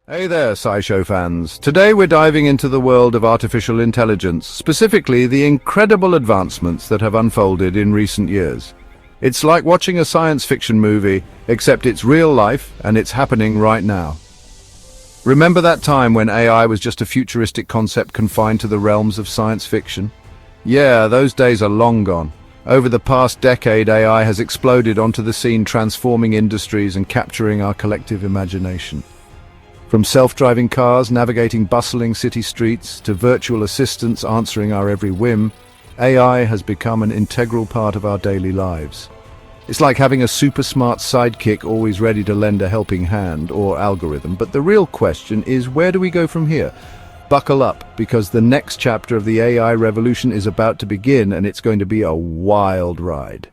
Hey there, SciShow fans. Today we're diving into the world of artificial intelligence, specifically the incredible advancements that have unfolded in recent years. It's like watching a science fiction movie, except it's real life and it's happening right now. Remember that time when AI was just a futuristic concept confined to the realms of science fiction? Yeah, those days are long gone. Over the past decade, AI has exploded onto the scene, transforming industries and capturing our collective imagination. From self-driving cars navigating bustling city streets to virtual assistants answering our every whim, AI has become an integral part of our daily lives. It's like having a super smart sidekick always ready to lend a helping hand or algorithm. But the real question is, where do we go from here? Buckle up, because the next chapter of the AI revolution is about to begin, and it's going to be a wild ride.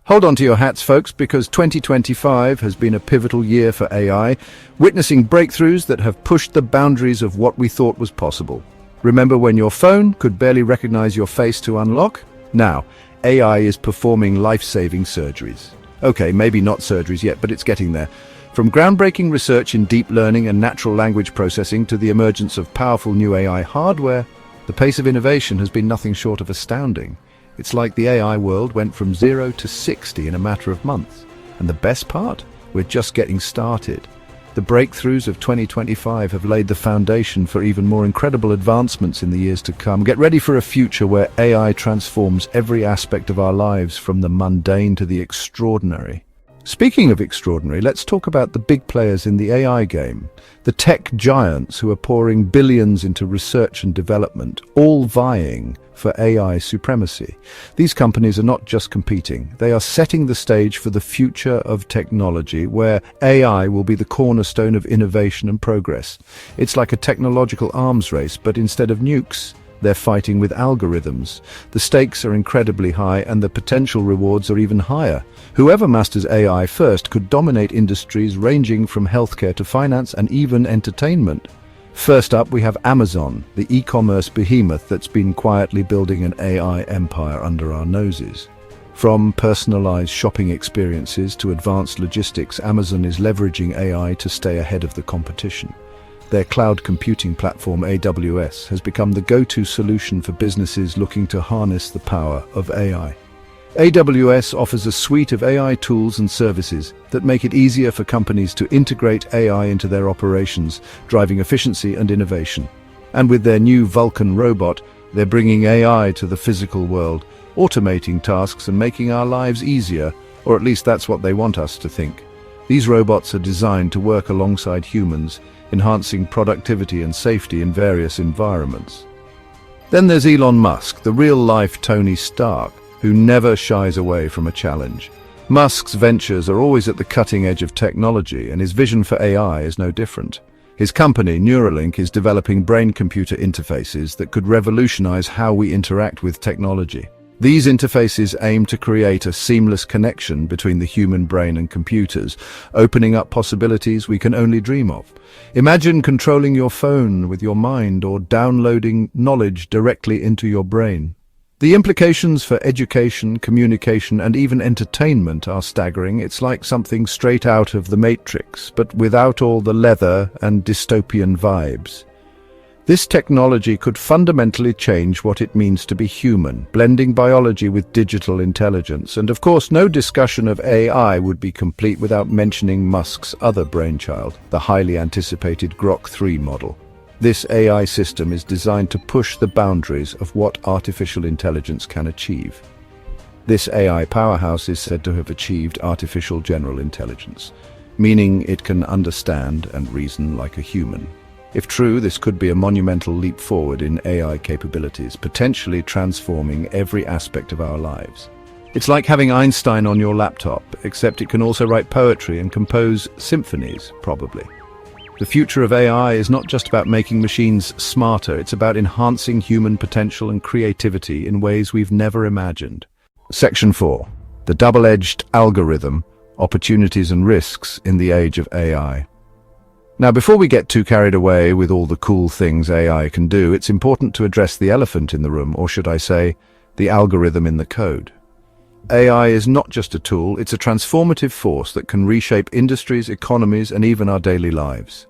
Hold on to your hats, folks, because 2025 has been a pivotal year for AI, witnessing breakthroughs that have pushed the boundaries of what we thought was possible. Remember when your phone could barely recognize your face to unlock? Now, AI is performing life-saving surgeries. Okay, maybe not surgeries yet, but it's getting there. From groundbreaking research in deep learning and natural language processing to the emergence of powerful new AI hardware, the pace of innovation has been nothing short of astounding. It's like the AI world went from 0 to 60 in a matter of months. And the best part? We're just getting started. The breakthroughs of 2025 have laid the foundation for even more incredible advancements in the years to come. Get ready for a future where AI transforms every aspect of our lives, from the mundane to the extraordinary. Speaking of extraordinary, let's talk about the big players in the AI game. The tech giants who are pouring billions into research and development, all vying for AI supremacy. These companies are not just competing, they are setting the stage for the future of technology, where AI will be the cornerstone of innovation and progress. It's like a technological arms race, but instead of nukes, they're fighting with algorithms. The stakes are incredibly high, and the potential rewards are even higher. Whoever masters AI first could dominate industries ranging from healthcare to finance and even entertainment. First up, we have Amazon, the e-commerce behemoth that's been quietly building an AI empire under our noses. From personalized shopping experiences to advanced logistics, Amazon is leveraging AI to stay ahead of the competition. Their cloud computing platform, AWS, has become the go-to solution for businesses looking to harness the power of AI. AWS offers a suite of AI tools and services that make it easier for companies to integrate AI into their operations, driving efficiency and innovation. And with their new Vulcan robot, they're bringing AI to the physical world, automating tasks and making our lives easier, or at least that's what they want us to think. These robots are designed to work alongside humans, enhancing productivity and safety in various environments. Then there's Elon Musk, the real-life Tony Stark, who never shies away from a challenge. Musk's ventures are always at the cutting edge of technology, and his vision for AI is no different. His company, Neuralink, is developing brain-computer interfaces that could revolutionize how we interact with technology. These interfaces aim to create a seamless connection between the human brain and computers, opening up possibilities we can only dream of. Imagine controlling your phone with your mind or downloading knowledge directly into your brain. The implications for education, communication, and even entertainment are staggering. It's like something straight out of The Matrix, but without all the leather and dystopian vibes. This technology could fundamentally change what it means to be human, blending biology with digital intelligence. And of course, no discussion of AI would be complete without mentioning Musk's other brainchild, the highly anticipated Grok 3 model. This AI system is designed to push the boundaries of what artificial intelligence can achieve. This AI powerhouse is said to have achieved artificial general intelligence, meaning it can understand and reason like a human. If true, this could be a monumental leap forward in AI capabilities, potentially transforming every aspect of our lives. It's like having Einstein on your laptop, except it can also write poetry and compose symphonies, probably. The future of AI is not just about making machines smarter, it's about enhancing human potential and creativity in ways we've never imagined. Section 4. The double-edged algorithm, opportunities and risks in the age of AI. Now, before we get too carried away with all the cool things AI can do, it's important to address the elephant in the room, or should I say, the algorithm in the code. AI is not just a tool, it's a transformative force that can reshape industries, economies, and even our daily lives.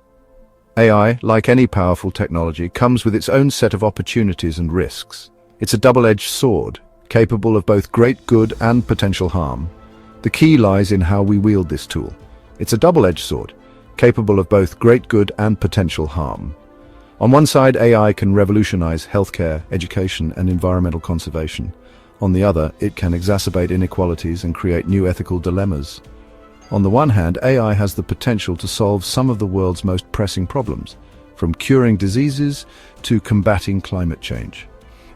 AI, like any powerful technology, comes with its own set of opportunities and risks. It's a double-edged sword, capable of both great good and potential harm. The key lies in how we wield this tool. It's a double-edged sword, capable of both great good and potential harm. On one side, AI can revolutionize healthcare, education, and environmental conservation. On the other, it can exacerbate inequalities and create new ethical dilemmas. On the one hand, AI has the potential to solve some of the world's most pressing problems, from curing diseases to combating climate change.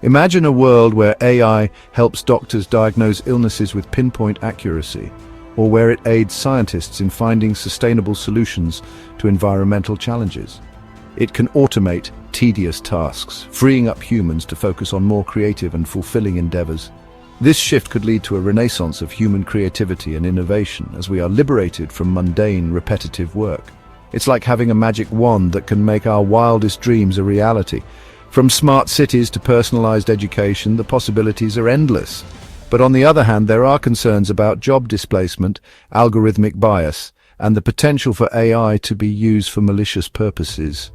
Imagine a world where AI helps doctors diagnose illnesses with pinpoint accuracy, or where it aids scientists in finding sustainable solutions to environmental challenges. It can automate tedious tasks, freeing up humans to focus on more creative and fulfilling endeavors. This shift could lead to a renaissance of human creativity and innovation as we are liberated from mundane, repetitive work. It's like having a magic wand that can make our wildest dreams a reality. From smart cities to personalized education, the possibilities are endless. But on the other hand, there are concerns about job displacement, algorithmic bias, and the potential for AI to be used for malicious purposes.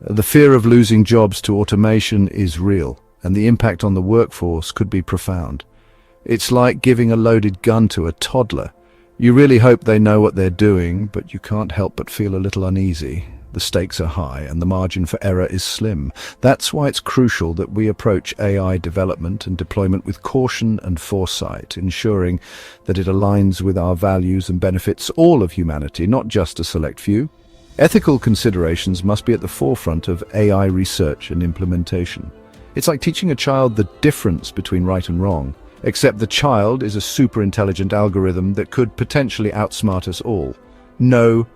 The fear of losing jobs to automation is real, and the impact on the workforce could be profound. It's like giving a loaded gun to a toddler. You really hope they know what they're doing, but you can't help but feel a little uneasy. The stakes are high, and the margin for error is slim. That's why it's crucial that we approach AI development and deployment with caution and foresight, ensuring that it aligns with our values and benefits all of humanity, not just a select few. Ethical considerations must be at the forefront of AI research and implementation. It's like teaching a child the difference between right and wrong, except the child is a super intelligent algorithm that could potentially outsmart us all. No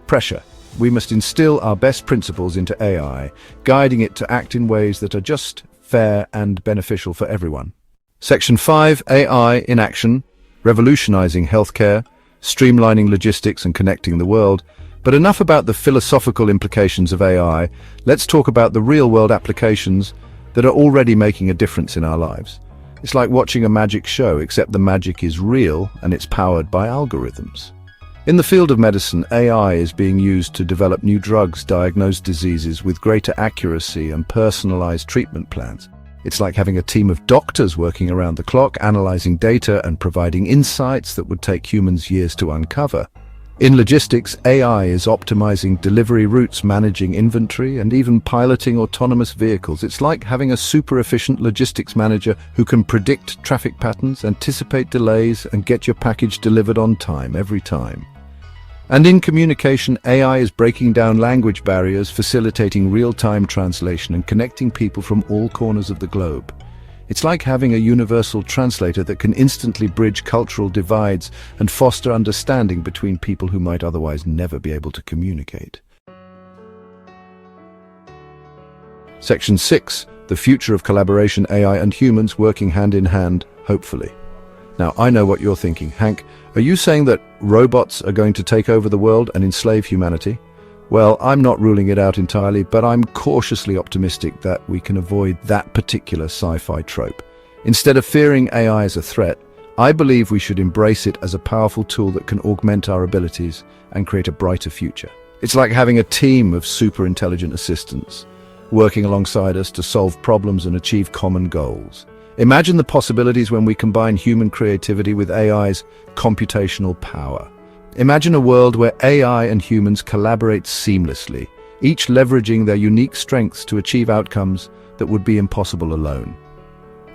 pressure. We must instill our best principles into AI, guiding it to act in ways that are just, fair, and beneficial for everyone. Section 5, AI in action, revolutionizing healthcare, streamlining logistics and connecting the world. But enough about the philosophical implications of AI. Let's talk about the real-world applications that are already making a difference in our lives. It's like watching a magic show, except the magic is real and it's powered by algorithms. In the field of medicine, AI is being used to develop new drugs, diagnose diseases with greater accuracy, and personalized treatment plans. It's like having a team of doctors working around the clock, analyzing data and providing insights that would take humans years to uncover. In logistics, AI is optimizing delivery routes, managing inventory, and even piloting autonomous vehicles. It's like having a super-efficient logistics manager who can predict traffic patterns, anticipate delays, and get your package delivered on time every time. And in communication, AI is breaking down language barriers, facilitating real-time translation, and connecting people from all corners of the globe. It's like having a universal translator that can instantly bridge cultural divides and foster understanding between people who might otherwise never be able to communicate. Section 6. The future of collaboration, AI and humans working hand in hand, hopefully. Now, I know what you're thinking. Hank, are you saying that robots are going to take over the world and enslave humanity? Well, I'm not ruling it out entirely, but I'm cautiously optimistic that we can avoid that particular sci-fi trope. Instead of fearing AI as a threat, I believe we should embrace it as a powerful tool that can augment our abilities and create a brighter future. It's like having a team of super intelligent assistants working alongside us to solve problems and achieve common goals. Imagine the possibilities when we combine human creativity with AI's computational power. Imagine a world where AI and humans collaborate seamlessly, each leveraging their unique strengths to achieve outcomes that would be impossible alone.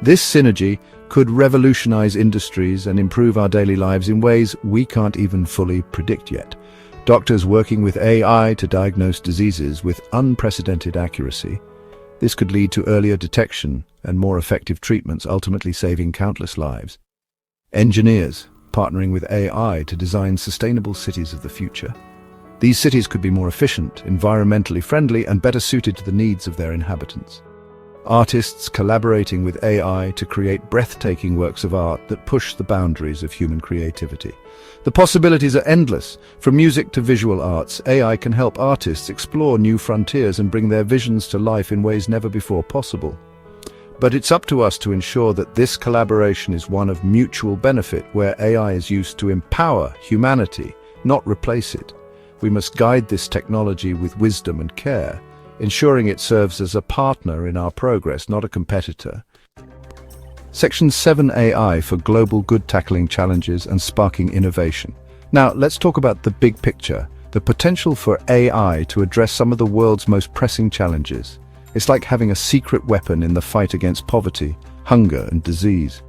This synergy could revolutionize industries and improve our daily lives in ways we can't even fully predict yet. Doctors working with AI to diagnose diseases with unprecedented accuracy. This could lead to earlier detection and more effective treatments, ultimately saving countless lives. Engineers partnering with AI to design sustainable cities of the future. These cities could be more efficient, environmentally friendly, and better suited to the needs of their inhabitants. Artists collaborating with AI to create breathtaking works of art that push the boundaries of human creativity. The possibilities are endless. From music to visual arts, AI can help artists explore new frontiers and bring their visions to life in ways never before possible. But it's up to us to ensure that this collaboration is one of mutual benefit, where AI is used to empower humanity, not replace it. We must guide this technology with wisdom and care, ensuring it serves as a partner in our progress, not a competitor. Section 7 AI for global good, tackling challenges and sparking innovation. Now, let's talk about the big picture, the potential for AI to address some of the world's most pressing challenges. It's like having a secret weapon in the fight against poverty, hunger, and disease.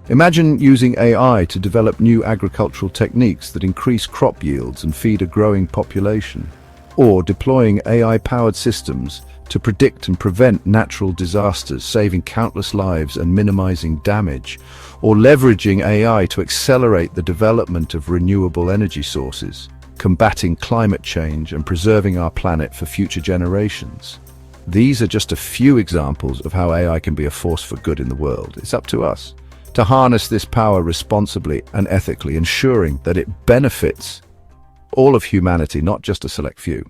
Imagine using AI to develop new agricultural techniques that increase crop yields and feed a growing population, or deploying AI-powered systems to predict and prevent natural disasters, saving countless lives and minimizing damage, or leveraging AI to accelerate the development of renewable energy sources, combating climate change and preserving our planet for future generations. These are just a few examples of how AI can be a force for good in the world. It's up to us to harness this power responsibly and ethically, ensuring that it benefits all of humanity, not just a select few.